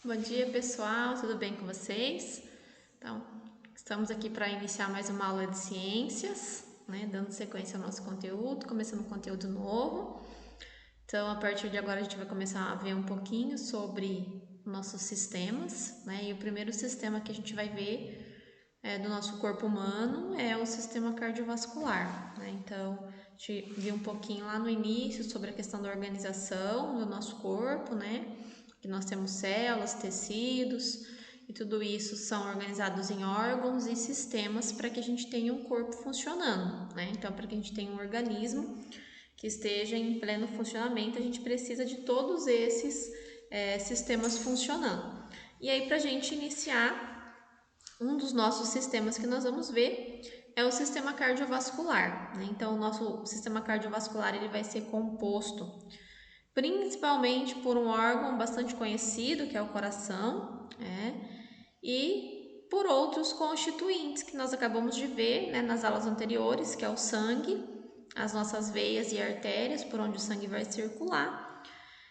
Bom dia, pessoal, tudo bem com vocês? Então, estamos aqui para iniciar mais uma aula de ciências, dando sequência ao nosso conteúdo, começando um conteúdo novo. Então, a partir de agora, a gente vai começar a ver um pouquinho sobre nossos sistemas, E o primeiro sistema que a gente vai ver do nosso corpo humano é o sistema cardiovascular, Então, a gente viu um pouquinho lá no início sobre a questão da organização do nosso corpo, Que nós temos células, tecidos e tudo isso são organizados em órgãos e sistemas para que a gente tenha um corpo funcionando, Então, para que a gente tenha um organismo que esteja em pleno funcionamento, a gente precisa de todos esses sistemas funcionando. E aí, para a gente iniciar, um dos nossos sistemas que nós vamos ver é o sistema cardiovascular, Então, o nosso sistema cardiovascular ele vai ser composto principalmente por um órgão bastante conhecido, que é o coração, e por outros constituintes que nós acabamos de ver nas aulas anteriores, que é o sangue, as nossas veias e artérias, por onde o sangue vai circular,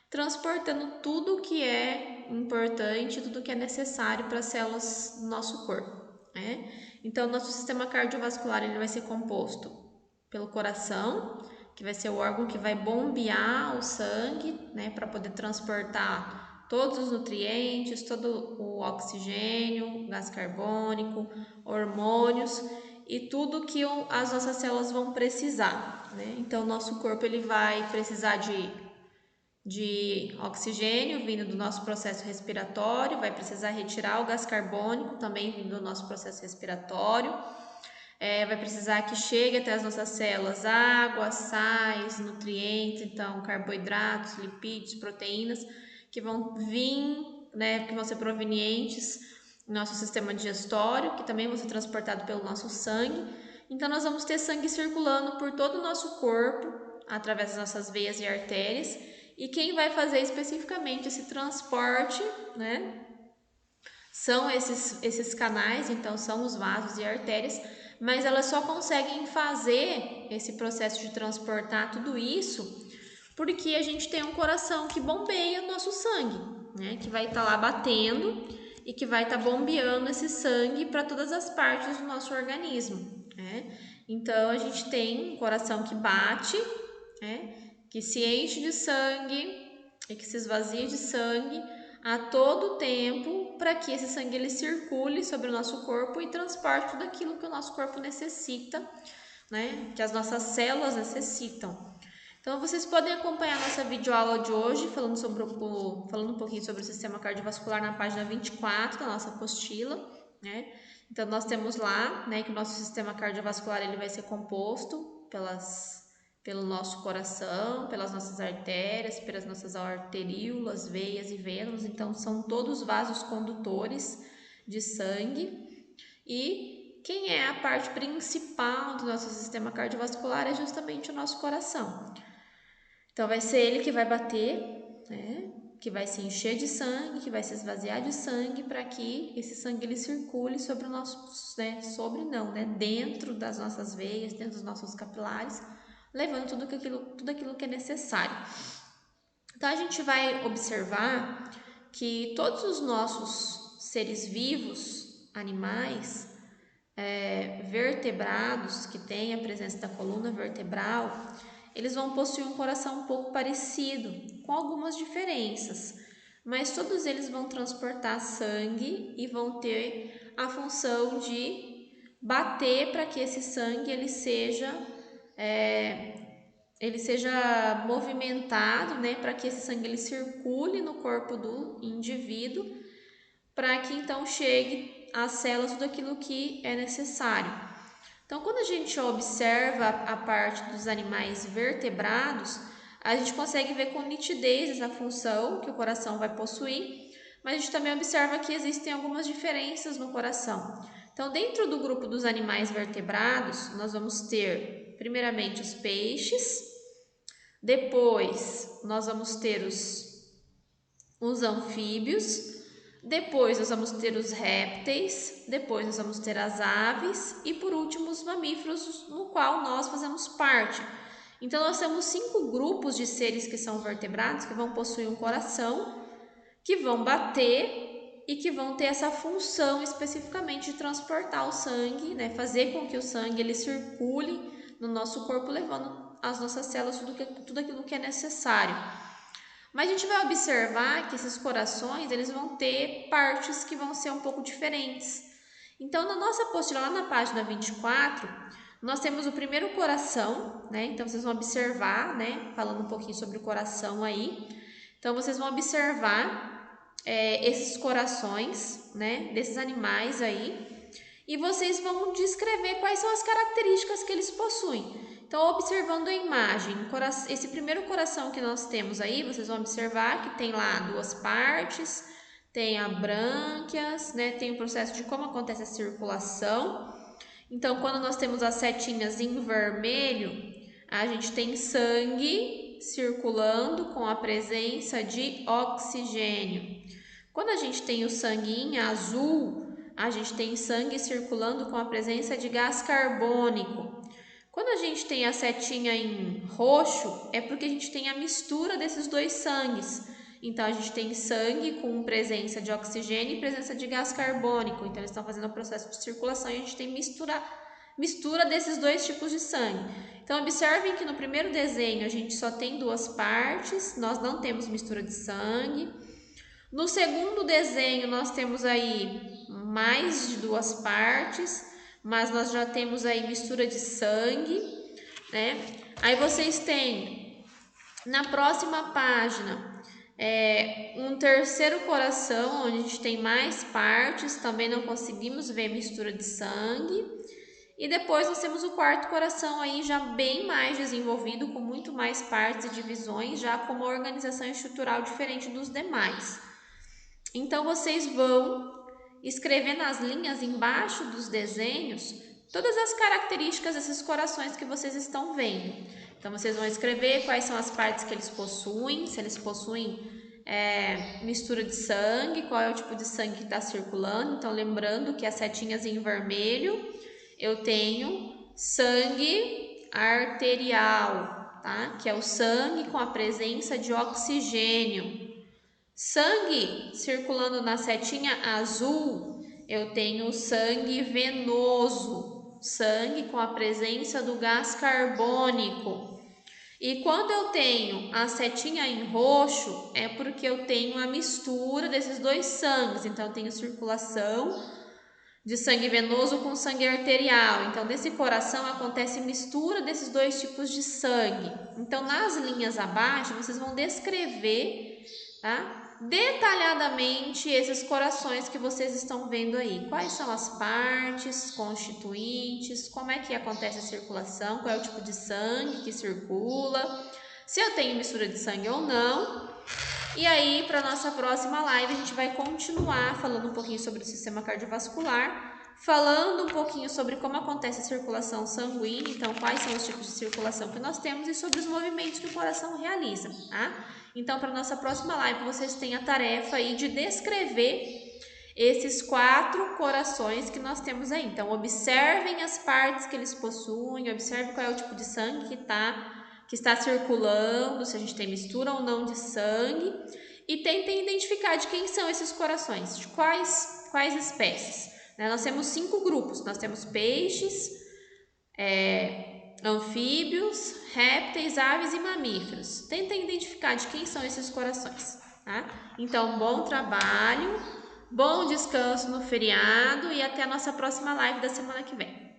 transportando tudo que é importante, tudo que é necessário para as células do nosso corpo. Então, nosso sistema cardiovascular ele vai ser composto pelo coração, que vai ser o órgão que vai bombear o sangue, para poder transportar todos os nutrientes, todo o oxigênio, gás carbônico, hormônios e tudo que as nossas células vão precisar, Então, o nosso corpo ele vai precisar de oxigênio vindo do nosso processo respiratório, vai precisar retirar o gás carbônico também vindo do nosso processo respiratório, vai precisar que chegue até as nossas células água, sais, nutrientes, então carboidratos, lipídios, proteínas que vão vir, que vão ser provenientes do nosso sistema digestório, que também vão ser transportados pelo nosso sangue. Então nós vamos ter sangue circulando por todo o nosso corpo, através das nossas veias e artérias, e quem vai fazer especificamente esse transporte, são esses canais, então são os vasos e artérias, mas elas só conseguem fazer esse processo de transportar tudo isso porque a gente tem um coração que bombeia o nosso sangue, que vai estar lá batendo e que vai estar bombeando esse sangue para todas as partes do nosso organismo, Então a gente tem um coração que bate, que se enche de sangue e que se esvazia de sangue a todo tempo para que esse sangue ele circule sobre o nosso corpo e transporte tudo aquilo que o nosso corpo necessita, que as nossas células necessitam. Então, vocês podem acompanhar a nossa videoaula de hoje, falando um pouquinho sobre o sistema cardiovascular na página 24 da nossa apostila, Então, nós temos lá, que o nosso sistema cardiovascular ele vai ser composto pelo nosso coração, pelas nossas artérias, pelas nossas arteríolas, veias e vênulas. Então, são todos vasos condutores de sangue. E quem é a parte principal do nosso sistema cardiovascular é justamente o nosso coração. Então, vai ser ele que vai bater, que vai se encher de sangue, que vai se esvaziar de sangue para que esse sangue ele circule sobre o nosso, dentro das nossas veias, dentro dos nossos capilares, levando tudo aquilo que é necessário. Então, a gente vai observar que todos os nossos seres vivos, animais, vertebrados, que têm a presença da coluna vertebral, eles vão possuir um coração um pouco parecido, com algumas diferenças, mas todos eles vão transportar sangue e vão ter a função de bater para que esse sangue ele seja movimentado, para que esse sangue ele circule no corpo do indivíduo, para que então chegue às células tudo aquilo que é necessário. Então, quando a gente observa a parte dos animais vertebrados, a gente consegue ver com nitidez essa função que o coração vai possuir, mas a gente também observa que existem algumas diferenças no coração. Então, dentro do grupo dos animais vertebrados, nós vamos ter, primeiramente, os peixes, depois nós vamos ter os anfíbios, depois nós vamos ter os répteis, depois nós vamos ter as aves e por último os mamíferos, no qual nós fazemos parte. Então nós temos 5 grupos de seres que são vertebrados, que vão possuir um coração, que vão bater e que vão ter essa função especificamente de transportar o sangue, né? Fazer com que o sangue ele circule no nosso corpo, levando às nossas células tudo aquilo que é necessário. Mas a gente vai observar que esses corações, eles vão ter partes que vão ser um pouco diferentes. Então, na nossa apostila, lá na página 24, nós temos o primeiro coração, né? Então, vocês vão observar, né? Falando um pouquinho sobre o coração aí. Então, vocês vão observar esses corações, né? Desses animais aí. E vocês vão descrever quais são as características que eles possuem. Então, observando a imagem, esse primeiro coração que nós temos aí, vocês vão observar que tem lá duas partes, tem a brânquias, né? Tem o processo de como acontece a circulação. Então, quando nós temos as setinhas em vermelho, a gente tem sangue circulando com a presença de oxigênio. Quando a gente tem o sangue em azul, a gente tem sangue circulando com a presença de gás carbônico. Quando a gente tem a setinha em roxo, é porque a gente tem a mistura desses dois sangues. Então, a gente tem sangue com presença de oxigênio e presença de gás carbônico. Então, eles estão fazendo o processo de circulação e a gente tem mistura desses dois tipos de sangue. Então, observem que no primeiro desenho a gente só tem duas partes, nós não temos mistura de sangue. No segundo desenho, nós temos aí mais de duas partes, mas nós já temos aí mistura de sangue, né? Aí vocês têm na próxima página um terceiro coração, onde a gente tem mais partes, também não conseguimos ver mistura de sangue. E depois nós temos o quarto coração aí já bem mais desenvolvido, com muito mais partes e divisões, já com uma organização estrutural diferente dos demais. Então vocês vão escrever nas linhas embaixo dos desenhos todas as características desses corações que vocês estão vendo. Então vocês vão escrever quais são as partes que eles possuem, se eles possuem mistura de sangue, qual é o tipo de sangue que está circulando. Então lembrando que as setinhas em vermelho, eu tenho sangue arterial, tá? Que é o sangue com a presença de oxigênio. Sangue circulando na setinha azul, eu tenho sangue venoso, sangue com a presença do gás carbônico. E quando eu tenho a setinha em roxo, é porque eu tenho a mistura desses dois sangues. Então, eu tenho circulação de sangue venoso com sangue arterial. Então, nesse coração acontece mistura desses dois tipos de sangue. Então, nas linhas abaixo, vocês vão descrever, tá? Detalhadamente esses corações que vocês estão vendo aí. Quais são as partes constituintes, como é que acontece a circulação, qual é o tipo de sangue que circula, se eu tenho mistura de sangue ou não. E aí, para nossa próxima live, a gente vai continuar falando um pouquinho sobre o sistema cardiovascular, falando um pouquinho sobre como acontece a circulação sanguínea, então quais são os tipos de circulação que nós temos e sobre os movimentos que o coração realiza, tá? Então, para nossa próxima live, vocês têm a tarefa aí de descrever esses 4 corações que nós temos aí. Então, observem as partes que eles possuem, observe qual é o tipo de sangue que está circulando, se a gente tem mistura ou não de sangue, e tentem identificar de quem são esses corações, de quais espécies. Nós temos 5 grupos, nós temos peixes, anfíbios, répteis, aves e mamíferos. Tentem identificar de quem são esses corações, tá? Então, bom trabalho, bom descanso no feriado e até a nossa próxima live da semana que vem.